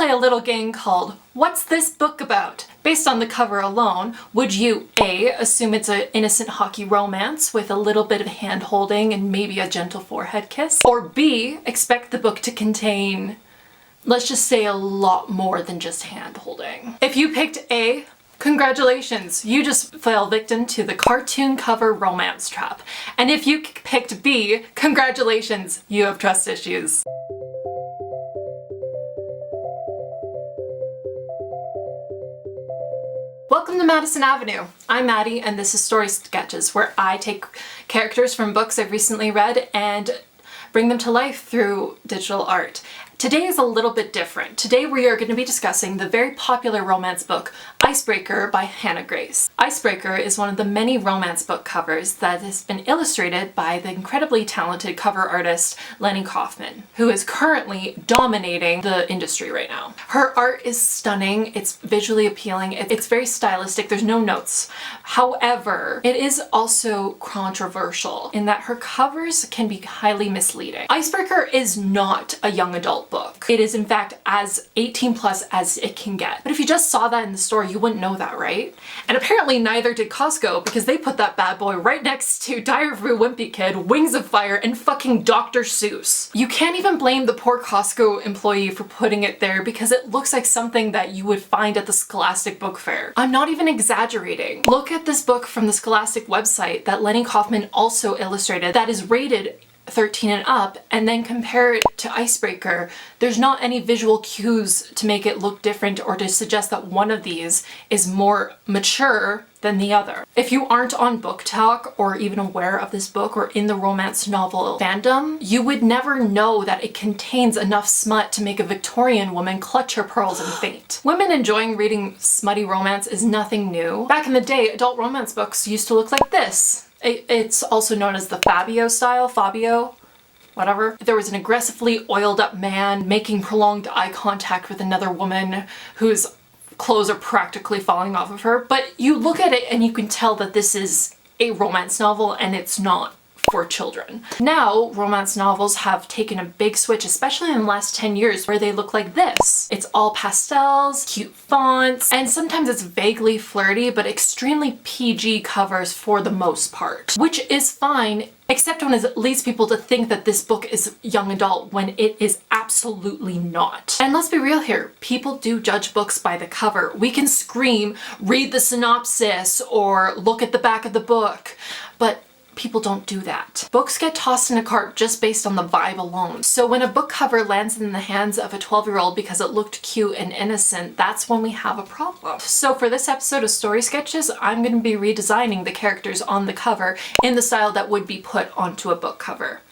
play a little game called What's This Book About? Based on the cover alone, would you A, assume it's an innocent hockey romance with a little bit of hand-holding and maybe a gentle forehead kiss? Or B, expect the book to contain, let's just say, a lot more than just hand-holding? If you picked A, congratulations, you just fell victim to the cartoon cover romance trap. And if you picked B, congratulations, you have trust issues. Welcome to Madison Avenue. I'm Maddie and this is Story Sketches, where I take characters from books I've recently read and bring them to life through digital art. Today is a little bit different. Today we are going to be discussing the very popular romance book Icebreaker by Hannah Grace. Icebreaker is one of the many romance book covers that has been illustrated by the incredibly talented cover artist Leni Kauffman, who is currently dominating the industry right now. Her art is stunning, it's visually appealing, it's very stylistic, there's no notes. However, it is also controversial in that her covers can be highly misleading. Icebreaker is not a young adult book. It is in fact as 18 plus as it can get. But if you just saw that in the store, you wouldn't know that, right? And apparently neither did Costco, because they put that bad boy right next to Diary of a Wimpy Kid, Wings of Fire, and fucking Dr. Seuss. You can't even blame the poor Costco employee for putting it there because it looks like something that you would find at the Scholastic Book Fair. I'm not even exaggerating. Look at this book from the Scholastic website that Leni Kauffman also illustrated that is rated 13 and up, and then compare it to Icebreaker. There's not any visual cues to make it look different or to suggest that one of these is more mature than the other. If you aren't on Book Talk or even aware of this book or in the romance novel fandom, you would never know that it contains enough smut to make a Victorian woman clutch her pearls and faint. Women enjoying reading smutty romance is nothing new. Back in the day, adult romance books used to look like this. It's also known as the Fabio, whatever. There was an aggressively oiled up man making prolonged eye contact with another woman whose clothes are practically falling off of her. But you look at it and you can tell that this is a romance novel and it's not for children. Now, romance novels have taken a big switch, especially in the last 10 years, where they look like this. It's all pastels, cute fonts, and sometimes it's vaguely flirty, but extremely PG covers for the most part, which is fine, except when it leads people to think that this book is young adult when it is absolutely not. And let's be real here, people do judge books by the cover. We can scream, read the synopsis, or look at the back of the book, but people don't do that. Books get tossed in a cart just based on the vibe alone. So when a book cover lands in the hands of a 12-year-old because it looked cute and innocent, that's when we have a problem. So for this episode of Story Sketches, I'm going to be redesigning the characters on the cover in the style that would be put onto a book cover.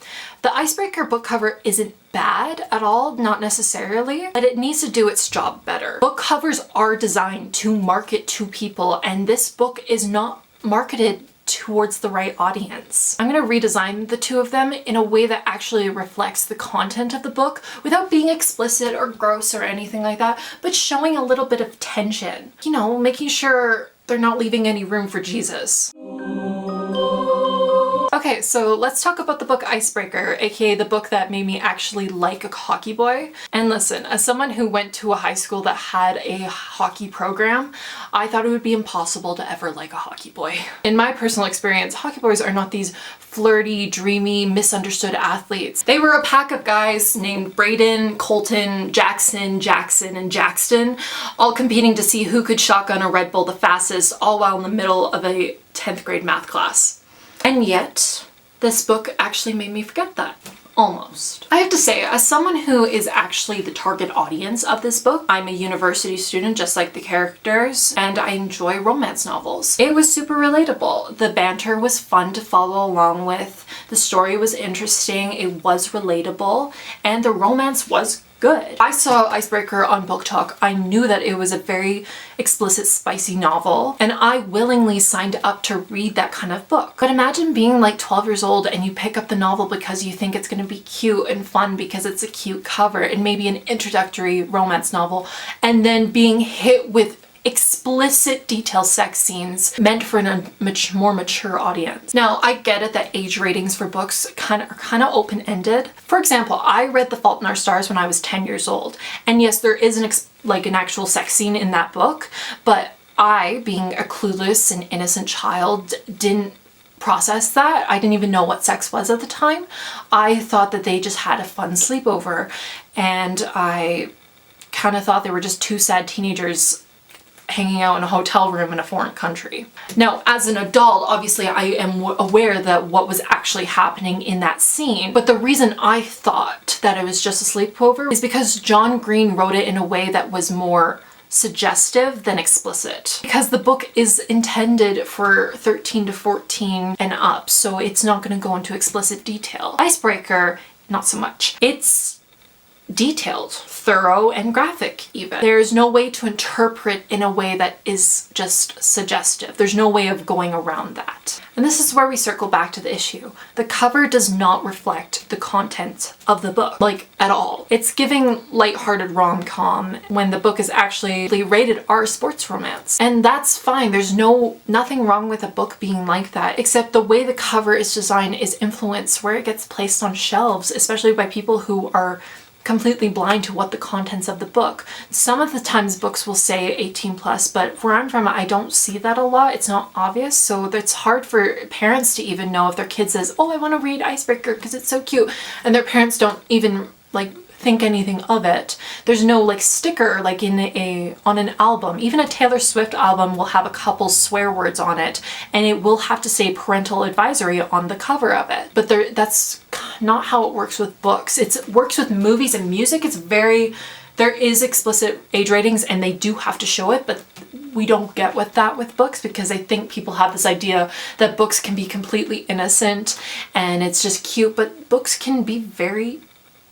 The Icebreaker book cover isn't bad at all, not necessarily, but it needs to do its job better. Book covers are designed to market to people, and this book is not marketed towards the right audience. I'm going to redesign the two of them in a way that actually reflects the content of the book without being explicit or gross or anything like that, but showing a little bit of tension. You know, making sure they're not leaving any room for Jesus. Okay, so let's talk about the book Icebreaker, aka the book that made me actually like a hockey boy. And listen, as someone who went to a high school that had a hockey program, I thought it would be impossible to ever like a hockey boy. In my personal experience, hockey boys are not these flirty, dreamy, misunderstood athletes. They were a pack of guys named Braden, Colton, Jackson, and Jackson, all competing to see who could shotgun a Red Bull the fastest, all while in the middle of a 10th grade math class. And yet, this book actually made me forget that. Almost. I have to say, as someone who is actually the target audience of this book, I'm a university student just like the characters, and I enjoy romance novels. It was super relatable. The banter was fun to follow along with, the story was interesting, it was relatable, and the romance was good. I saw Icebreaker on Book Talk. I knew that it was a very explicit, spicy novel, and I willingly signed up to read that kind of book. But imagine being like 12 years old and you pick up the novel because you think it's going to be cute and fun because it's a cute cover and maybe an introductory romance novel, and then being hit with explicit detailed sex scenes meant for a more mature audience. Now, I get it that age ratings for books are kind of open-ended. For example, I read The Fault in Our Stars when I was 10 years old, and yes, there is an actual sex scene in that book, but I, being a clueless and innocent child, didn't process that. I didn't even know what sex was at the time. I thought that they just had a fun sleepover, and I kind of thought they were just two sad teenagers hanging out in a hotel room in a foreign country. Now, as an adult, obviously I am aware that what was actually happening in that scene, but the reason I thought that it was just a sleepover is because John Green wrote it in a way that was more suggestive than explicit, because the book is intended for 13 to 14 and up, so it's not going to go into explicit detail. Icebreaker, not so much. It's detailed, thorough, and graphic even. There's no way to interpret in a way that is just suggestive. There's no way of going around that. And this is where we circle back to the issue. The cover does not reflect the content of the book, like at all. It's giving lighthearted rom-com when the book is actually rated R sports romance. And that's fine. There's nothing wrong with a book being like that, except the way the cover is designed is influenced where it gets placed on shelves, especially by people who are completely blind to what the contents of the book. Some of the times books will say 18 plus, but where I'm from, I don't see that a lot. It's not obvious, so it's hard for parents to even know if their kid says, oh, I want to read Icebreaker because it's so cute, and their parents don't even think anything of it. There's no sticker on an album. Even a Taylor Swift album will have a couple swear words on it, and it will have to say parental advisory on the cover of it. But that's not how it works with books. It works with movies and music. There is explicit age ratings and they do have to show it, but we don't get with books because I think people have this idea that books can be completely innocent and it's just cute, but books can be very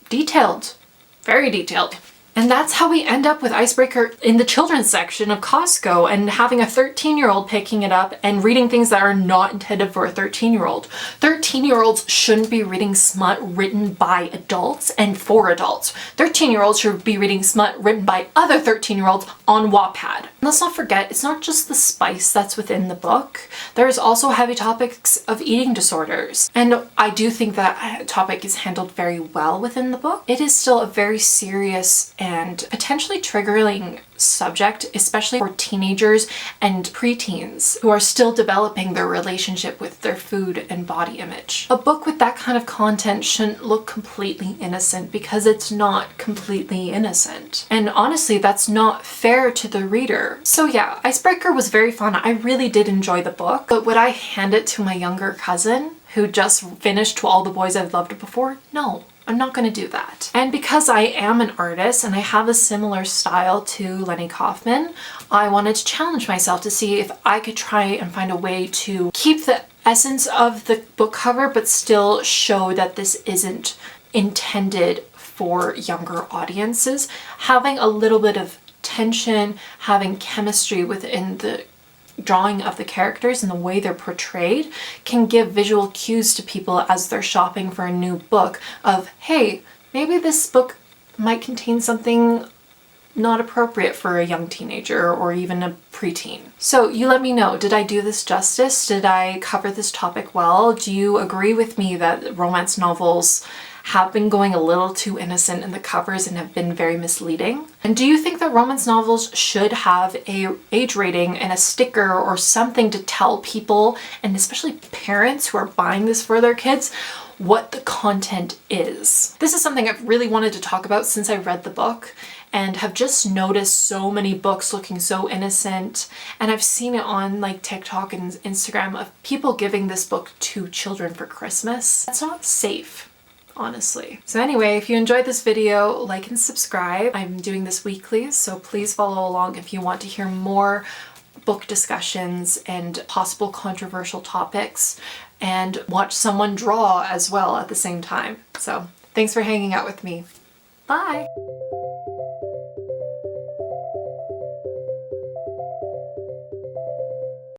detailed. Very detailed. And that's how we end up with Icebreaker in the children's section of Costco and having a 13-year-old picking it up and reading things that are not intended for a 13-year-old. 13-year-olds shouldn't be reading smut written by adults and for adults. 13-year-olds should be reading smut written by other 13-year-olds on Wattpad. And let's not forget, it's not just the spice that's within the book. There's also heavy topics of eating disorders. And I do think that topic is handled very well within the book. It is still a very serious and potentially triggering subject, especially for teenagers and preteens who are still developing their relationship with their food and body image. A book with that kind of content shouldn't look completely innocent because it's not completely innocent. And honestly, that's not fair to the reader. So yeah, Icebreaker was very fun. I really did enjoy the book, but would I hand it to my younger cousin who just finished To All the Boys I've Loved Before? No. I'm not going to do that. And because I am an artist and I have a similar style to Leni Kauffman, I wanted to challenge myself to see if I could try and find a way to keep the essence of the book cover but still show that this isn't intended for younger audiences. Having a little bit of tension, having chemistry within the drawing of the characters and the way they're portrayed can give visual cues to people as they're shopping for a new book of, hey, maybe this book might contain something not appropriate for a young teenager or even a preteen. So you let me know, did I do this justice? Did I cover this topic well? Do you agree with me that romance novels have been going a little too innocent in the covers and have been very misleading? And do you think that romance novels should have a age rating and a sticker or something to tell people, and especially parents who are buying this for their kids, what the content is? This is something I've really wanted to talk about since I read the book and have just noticed so many books looking so innocent, and I've seen it on TikTok and Instagram of people giving this book to children for Christmas. That's not safe, honestly. So anyway, if you enjoyed this video, like and subscribe. I'm doing this weekly, so please follow along if you want to hear more book discussions and possible controversial topics, and watch someone draw as well at the same time. So thanks for hanging out with me. Bye!